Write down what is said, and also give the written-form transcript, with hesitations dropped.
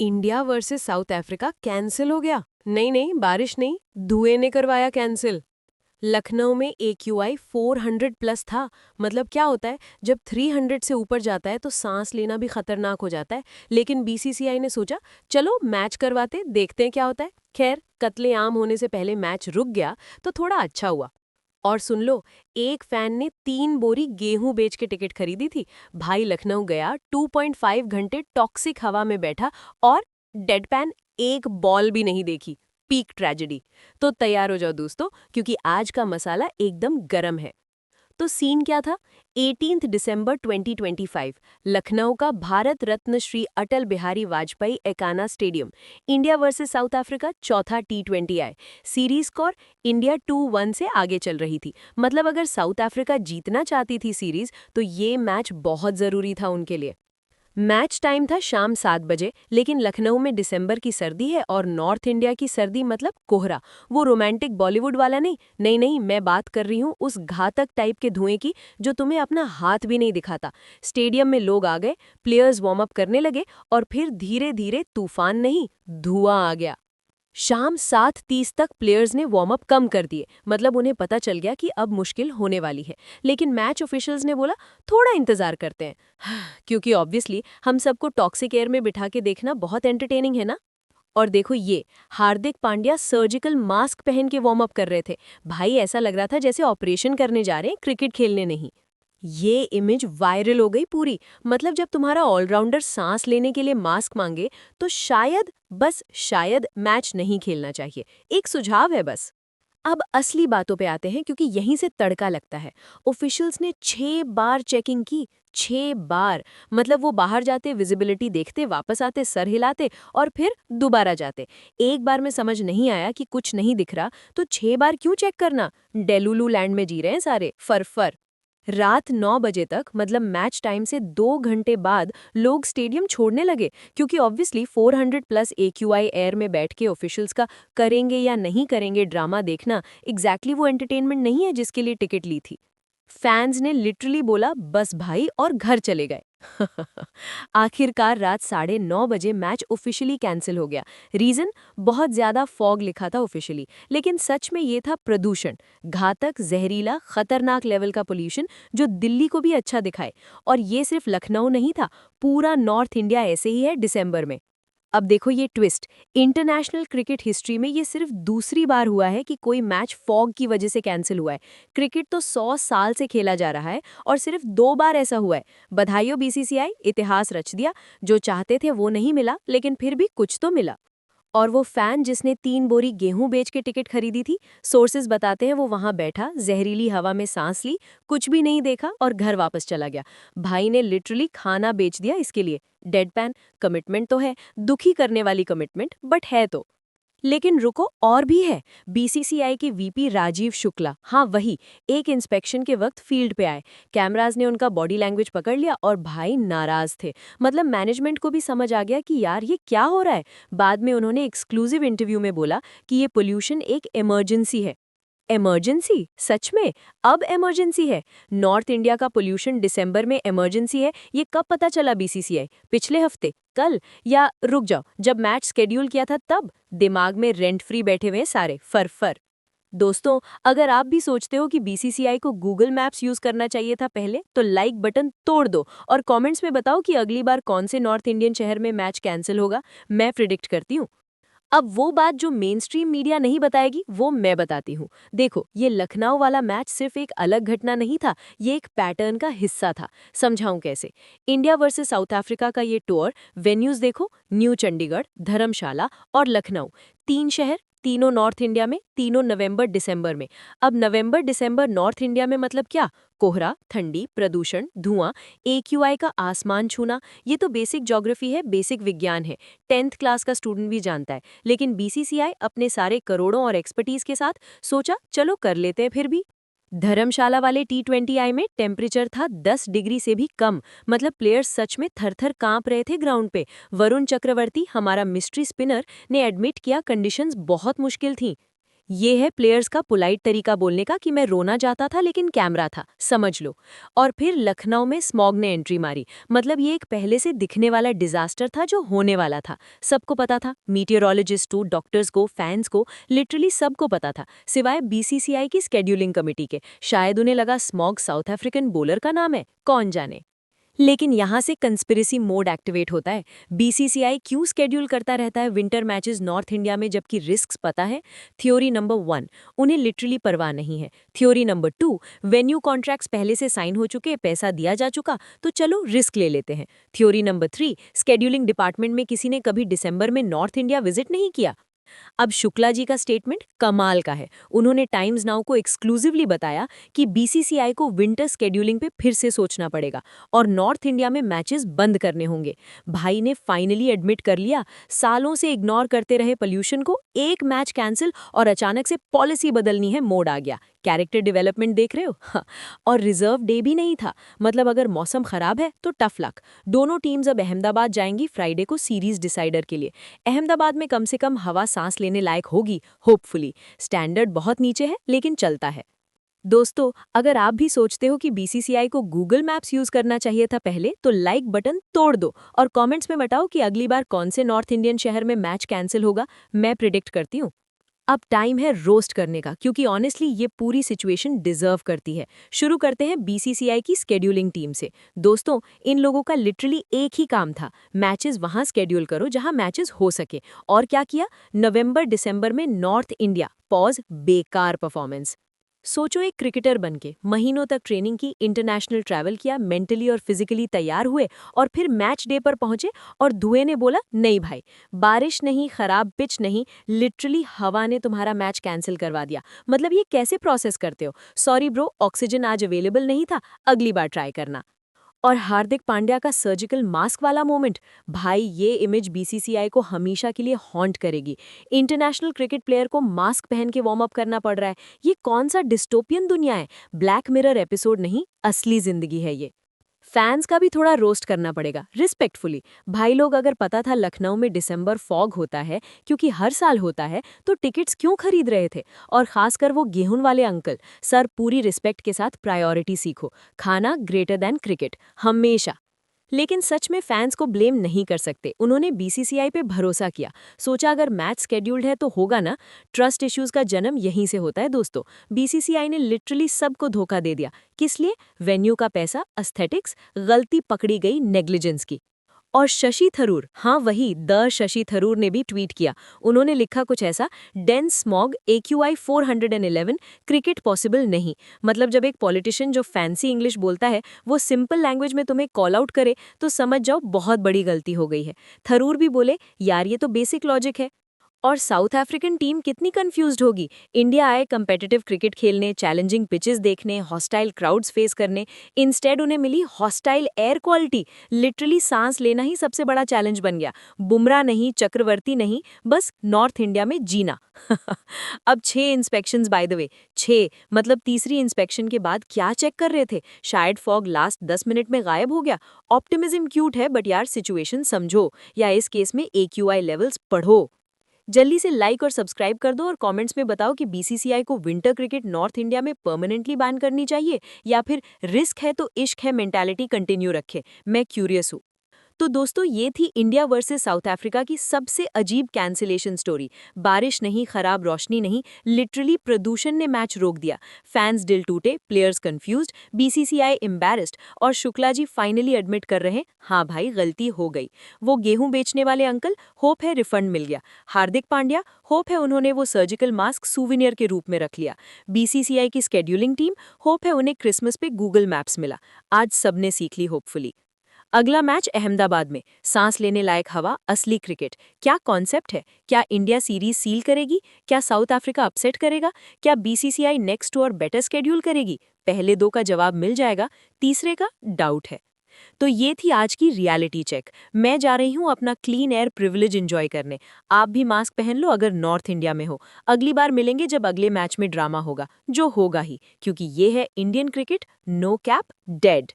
India versus South Africa cancel हो गया। नहीं नहीं, बारिश नहीं, धुएं ने करवाया कैंसिल। लखनऊ में AQI 400 प्लस था। मतलब क्या होता है, जब 300 से ऊपर जाता है तो सांस लेना भी खतरनाक हो जाता है। लेकिन BCCI ने सोचा चलो मैच करवाते, देखते हैं क्या होता है। खैर, कत्लेआम होने से पहले मैच रुक गया तो थोड़ा अच्छा हुआ। और सुन लो, एक फैन ने 3 बोरी गेहूं बेच के टिकट खरीदी थी। भाई लखनऊ गया, 2.5 घंटे टॉक्सिक हवा में बैठा और डेडपैन, एक बॉल भी नहीं देखी। Peak tragedy. तो तैयार हो जाओ दोस्तों, क्योंकि आज का मसाला एकदम गरम है। तो सीन क्या था? 18 दिसंबर 2025, लखनऊ का Bharat Ratna Shri Atal Bihari Vajpayee Ekana stadium. India versus South Africa, चौथा T20 आई। सीरीज स्कोर इंडिया 2-1 से आगे चल रही थी। मतलब अगर साउथ अफ्रीका जीतना चाहती थी सीरीज, तो ये मैच बहुत जरूरी था उनके लिए। मैच टाइम था शाम 7 बजे, लेकिन लखनऊ में दिसंबर की सर्दी है और नॉर्थ इंडिया की सर्दी मतलब कोहरा। वो रोमांटिक बॉलीवुड वाला नहीं, नहीं नहीं, मैं बात कर रही हूँ उस घातक टाइप के धुएं की जो तुम्हें अपना हाथ भी नहीं दिखाता। स्टेडियम में लोग आ गए, प्लेयर्स वार्म अप करने लगे और फिर धीरे धीरे तूफान नहीं, धुआं आ गया। शाम 7:30 तक प्लेयर्स ने वार्म अप कम कर दिए। मतलब उन्हें पता चल गया कि अब मुश्किल होने वाली है। लेकिन मैच ऑफिशियल्स ने बोला थोड़ा इंतजार करते हैं। क्योंकि ऑब्वियसली हम सबको टॉक्सिक एयर में बिठा के देखना बहुत एंटरटेनिंग है ना। और देखो ये, हार्दिक पांड्या सर्जिकल मास्क पहन के वार्म अप कर रहे थे। भाई ऐसा लग रहा था जैसे ऑपरेशन करने जा रहे हैं, क्रिकेट खेलने नहीं। ये इमेज वायरल हो गई पूरी। मतलब जब तुम्हारा ऑलराउंडर सांस लेने के लिए मास्क मांगे, तो शायद, बस शायद मैच नहीं खेलना चाहिए। एक सुझाव है बस। अब असली बातों पे आते हैं, क्योंकि यहीं से तड़का लगता है। ऑफिशियल्स ने 6 बार चेकिंग की। 6 बार। मतलब वो बाहर जाते, विजिबिलिटी देखते, वापस आते, सर हिलाते और फिर दोबारा जाते। एक बार में समझ नहीं आया कि कुछ नहीं दिख रहा, तो 6 बार क्यों चेक करना? डेलुलू लैंड में जी रहे हैं सारे, फर। रात 9 बजे तक, मतलब मैच टाइम से 2 घंटे बाद, लोग स्टेडियम छोड़ने लगे। क्योंकि ऑब्वियसली 400 प्लस AQI एयर में बैठ के ऑफिशियल्स का करेंगे या नहीं करेंगे ड्रामा देखना एग्जैक्टली वो एंटरटेनमेंट नहीं है जिसके लिए टिकट ली थी। फैंस ने लिटरली बोला बस भाई, और घर चले गए। आखिरकार रात 9:30 बजे मैच ऑफिशियली कैंसिल हो गया। रीजन, बहुत ज्यादा फॉग लिखा था ऑफिशियली, लेकिन सच में ये था प्रदूषण। घातक, जहरीला, खतरनाक लेवल का पोल्यूशन जो दिल्ली को भी अच्छा दिखाए। और ये सिर्फ लखनऊ नहीं था, पूरा नॉर्थ इंडिया ऐसे ही है दिसंबर में। अब देखो ये ट्विस्ट, इंटरनेशनल क्रिकेट हिस्ट्री में ये सिर्फ दूसरी बार हुआ है कि कोई मैच फॉग की वजह से कैंसिल हुआ है। क्रिकेट तो 100 साल से खेला जा रहा है और सिर्फ 2 बार ऐसा हुआ है। बधाई हो BCCI, इतिहास रच दिया। जो चाहते थे वो नहीं मिला, लेकिन फिर भी कुछ तो मिला। और वो फैन जिसने 3 बोरी गेहूं बेच के टिकट खरीदी थी, सोर्सेज बताते हैं वो वहां बैठा, जहरीली हवा में सांस ली, कुछ भी नहीं देखा और घर वापस चला गया। भाई ने लिटरली खाना बेच दिया इसके लिए। डेडपैन। कमिटमेंट तो है, दुखी करने वाली कमिटमेंट, बट है तो। लेकिन रुको, और भी है। BCCI के VP राजीव शुक्ला, हाँ वही, एक इंस्पेक्शन के वक्त फील्ड पे आए। कैमराज ने उनका बॉडी लैंग्वेज पकड़ लिया और भाई नाराज थे। मतलब मैनेजमेंट को भी समझ आ गया कि यार ये क्या हो रहा है। बाद में उन्होंने एक्सक्लूसिव इंटरव्यू में बोला कि ये पोल्यूशन एक इमरजेंसी है। इमरजेंसी? सच में? अब इमरजेंसी है? नॉर्थ इंडिया का पोल्यूशन दिसंबर में इमरजेंसी है, ये कब पता चला BCCI? पिछले हफ्ते? कल? या रुक जाओ, जब मैच शेड्यूल किया था तब? दिमाग में रेंट फ्री बैठे हुए हैं सारे, फर। दोस्तों, अगर आप भी सोचते हो कि BCCI को गूगल मैप्स यूज करना चाहिए था पहले, तो लाइक बटन तोड़ दो और कमेंट्स में बताओ कि अगली बार कौन से नॉर्थ इंडियन शहर में मैच कैंसिल होगा। मैं प्रिडिक्ट करती हूँ। अब वो बात जो मेन स्ट्रीम मीडिया नहीं बताएगी, वो मैं बताती हूँ। देखो, ये लखनऊ वाला मैच सिर्फ एक अलग घटना नहीं था, ये एक पैटर्न का हिस्सा था। समझाऊं कैसे? इंडिया वर्सेस साउथ अफ्रीका का ये टूर, वेन्यूज देखो, न्यू चंडीगढ़, धर्मशाला और लखनऊ। 3 शहर, तीनों नॉर्थ इंडिया में, तीनों नवंबर दिसंबर में। अब नवंबर दिसंबर नॉर्थ इंडिया में मतलब क्या? कोहरा, ठंडी, प्रदूषण, धुआं, AQI का आसमान छूना। ये तो बेसिक ज्योग्राफी है, बेसिक विज्ञान है। 10th क्लास का स्टूडेंट भी जानता है। लेकिन BCCI अपने सारे करोड़ों और एक्सपर्टीज के साथ सोचा चलो कर लेते हैं फिर भी। धर्मशाला वाले T20I में टेम्परेचर था 10 डिग्री से भी कम। मतलब प्लेयर्स सच में थर-थर कांप रहे थे ग्राउंड पे। वरुण चक्रवर्ती, हमारा मिस्ट्री स्पिनर, ने एडमिट किया कंडीशंस बहुत मुश्किल थीं। ये है प्लेयर्स का पोलाइट तरीका बोलने का कि मैं रोना चाहता था लेकिन कैमरा था, समझ लो। और फिर लखनऊ में स्मॉग ने एंट्री मारी। मतलब ये एक पहले से दिखने वाला डिजास्टर था जो होने वाला था। सबको पता था, मीटियोरोलॉजिस्ट को, डॉक्टर्स को, फैंस को, लिटरली सबको पता था, सिवाय बीसीसीआई की स्केड्यूलिंग कमेटी के। शायद उन्हें लगा स्मॉग साउथ अफ्रीकन बॉलर का नाम है, कौन जाने। लेकिन यहाँ से कंस्पिरेसी मोड एक्टिवेट होता है। बीसीसीआई क्यों स्केड्यूल करता रहता है विंटर मैचेस नॉर्थ इंडिया में जबकि रिस्क्स पता है? थ्योरी नंबर 1, उन्हें लिटरली परवाह नहीं है। थ्योरी नंबर 2, वेन्यू कॉन्ट्रैक्ट्स पहले से साइन हो चुके, पैसा दिया जा चुका, तो चलो रिस्क ले लेते हैं। थ्योरी नंबर 3, स्केड्यूलिंग डिपार्टमेंट में किसी ने कभी दिसंबर में नॉर्थ इंडिया विजिट नहीं किया। अब शुक्ला जी का स्टेटमेंट कमाल का है। उन्होंने टाइम्स नाउ को एक्सक्लूसिवली बताया कि बीसीसीआई को विंटर स्केड्यूलिंग पे फिर से सोचना पड़ेगा और नॉर्थ इंडिया में मैचेस बंद करने होंगे। भाई ने फाइनली एडमिट कर लिया, सालों से इग्नोर करते रहे पोल्यूशन को, एक मैच कैंसिल और अचानक से पॉलिसी बदलनी है, मोड आ गया। कैरेक्टर डेवलपमेंट देख रहे हो? हाँ। और रिजर्व डे भी नहीं था। मतलब अगर मौसम खराब है तो टफ लक। दोनों टीम्स अब अहमदाबाद जाएंगी फ्राइडे को सीरीज डिसाइडर के लिए। अहमदाबाद में कम से कम हवा सांस लेने लायक होगी, होपफुली। स्टैंडर्ड बहुत नीचे है लेकिन चलता है। दोस्तों, अगर आप भी सोचते हो कि बीसीसीआई को गूगल मैप्स यूज करना चाहिए था पहले, तो लाइक बटन तोड़ दो और कमेंट्स में बताओ कि अगली बार कौन से नॉर्थ इंडियन शहर में मैच कैंसिल होगा। मैं प्रिडिक्ट करती हूँ। अब टाइम है रोस्ट करने का, क्योंकि ऑनेस्टली ये पूरी सिचुएशन डिजर्व करती है। शुरू करते हैं बीसीसीआई की स्केड्यूलिंग टीम से। दोस्तों, इन लोगों का लिटरली एक ही काम था, मैचेस वहां स्केड्यूल करो जहां मैचेस हो सके। और क्या किया? नवंबर दिसंबर में नॉर्थ इंडिया पॉज, बेकार परफॉर्मेंस। सोचो, एक क्रिकेटर बनके महीनों तक ट्रेनिंग की, इंटरनेशनल ट्रैवल किया, मेंटली और फिजिकली तैयार हुए, और फिर मैच डे पर पहुंचे और धुएं ने बोला नहीं भाई, बारिश नहीं, खराब पिच नहीं, लिटरली हवा ने तुम्हारा मैच कैंसिल करवा दिया। मतलब ये कैसे प्रोसेस करते हो? सॉरी ब्रो, ऑक्सीजन आज अवेलेबल नहीं था, अगली बार ट्राई करना। और हार्दिक पांड्या का सर्जिकल मास्क वाला मोमेंट, भाई ये इमेज बीसीसीआई को हमेशा के लिए हॉन्ट करेगी। इंटरनेशनल क्रिकेट प्लेयर को मास्क पहन के वार्म अप करना पड़ रहा है। ये कौन सा डिस्टोपियन दुनिया है? ब्लैक मिरर एपिसोड नहीं, असली जिंदगी है ये। फैंस का भी थोड़ा रोस्ट करना पड़ेगा, रिस्पेक्टफुली। भाई लोग, अगर पता था लखनऊ में दिसंबर फॉग होता है, क्योंकि हर साल होता है, तो टिकट्स क्यों खरीद रहे थे? और खासकर वो गेहूं वाले अंकल। सर, पूरी रिस्पेक्ट के साथ प्रायोरिटी सीखो। खाना ग्रेटर देन क्रिकेट, हमेशा। लेकिन सच में फैंस को ब्लेम नहीं कर सकते। उन्होंने बीसीसीआई पे भरोसा किया, सोचा अगर मैच स्केड्यूल्ड है तो होगा ना। ट्रस्ट इश्यूज का जन्म यहीं से होता है दोस्तों। बीसीसीआई ने लिटरली सबको धोखा दे दिया। किस लिए? वेन्यू का पैसा, एस्थेटिक्स, गलती पकड़ी गई नेग्लिजेंस की। और शशि थरूर, हाँ वही द शशि थरूर ने भी ट्वीट किया। उन्होंने लिखा कुछ ऐसा, dense smog AQI 411, cricket possible नहीं। मतलब जब एक पॉलिटिशियन जो फैंसी इंग्लिश बोलता है वो सिंपल लैंग्वेज में तुम्हें कॉल आउट करे, तो समझ जाओ बहुत बड़ी गलती हो गई है। थरूर भी बोले, यार ये तो बेसिक लॉजिक है। और साउथ अफ्रीकन टीम कितनी कंफ्यूज्ड होगी। इंडिया आए कम्पिटिटिव क्रिकेट खेलने, चैलेंजिंग पिचेस देखने, हॉस्टाइल क्राउड्स फेस करने। इंस्टेड उन्हें मिली हॉस्टाइल एयर क्वालिटी। लिटरली सांस लेना ही सबसे बड़ा चैलेंज बन गया। बुमराह नहीं, चक्रवर्ती नहीं, बस नॉर्थ इंडिया में जीना। अब 6 इंस्पेक्शंस बाय द वे, 6। मतलब तीसरी इंस्पेक्शन के बाद क्या चेक कर रहे थे? शायद फॉग लास्ट 10 मिनट में गायब हो गया। ऑप्टिमिज्म क्यूट है, बट यार सिचुएशन समझो, या इस केस में AQI लेवल्स पढ़ो। जल्दी से लाइक और सब्सक्राइब कर दो और कमेंट्स में बताओ कि बीसीसीआई को विंटर क्रिकेट नॉर्थ इंडिया में परमानेंटली बैन करनी चाहिए, या फिर रिस्क है तो इश्क है मेंटालिटी कंटिन्यू रखे। मैं क्यूरियस हूँ। तो दोस्तों, ये थी इंडिया वर्सेस साउथ अफ्रीका की सबसे अजीब कैंसिलेशन स्टोरी। बारिश नहीं, खराब रोशनी नहीं, लिटरली प्रदूषण ने मैच रोक दिया। फैंस दिल टूटे, प्लेयर्स कंफ्यूज्ड, बीसीसीआई एम्बैरेस्ड, और शुक्ला जी फाइनली एडमिट कर रहे हैं, हाँ भाई गलती हो गई। वो गेहूं बेचने वाले अंकल, होप है रिफंड मिल गया। हार्दिक पांड्या, होप है उन्होंने वो सर्जिकल मास्क सूविनियर के रूप में रख लिया। बीसीसीआई की स्केड्यूलिंग टीम, होप है उन्हें क्रिसमस पे गूगल मैप्स मिला। आज सबने सीख ली होपफुली। अगला मैच अहमदाबाद में, सांस लेने लायक हवा, असली क्रिकेट। क्या कॉन्सेप्ट है? क्या इंडिया सीरीज सील करेगी? क्या साउथ अफ्रीका अपसेट करेगा? क्या बीसीसीआई नेक्स्ट टू और बेटर स्केड्यूल करेगी? पहले 2 का जवाब मिल जाएगा, तीसरे का डाउट है। तो ये थी आज की रियलिटी चेक। मैं जा रही हूँ अपना क्लीन एयर प्रिविलेज एंजॉय करने। आप भी मास्क पहन लो अगर नॉर्थ इंडिया में हो। अगली बार मिलेंगे जब अगले मैच में ड्रामा होगा, जो होगा ही, क्योंकि ये है Indian cricket, no cap, dead.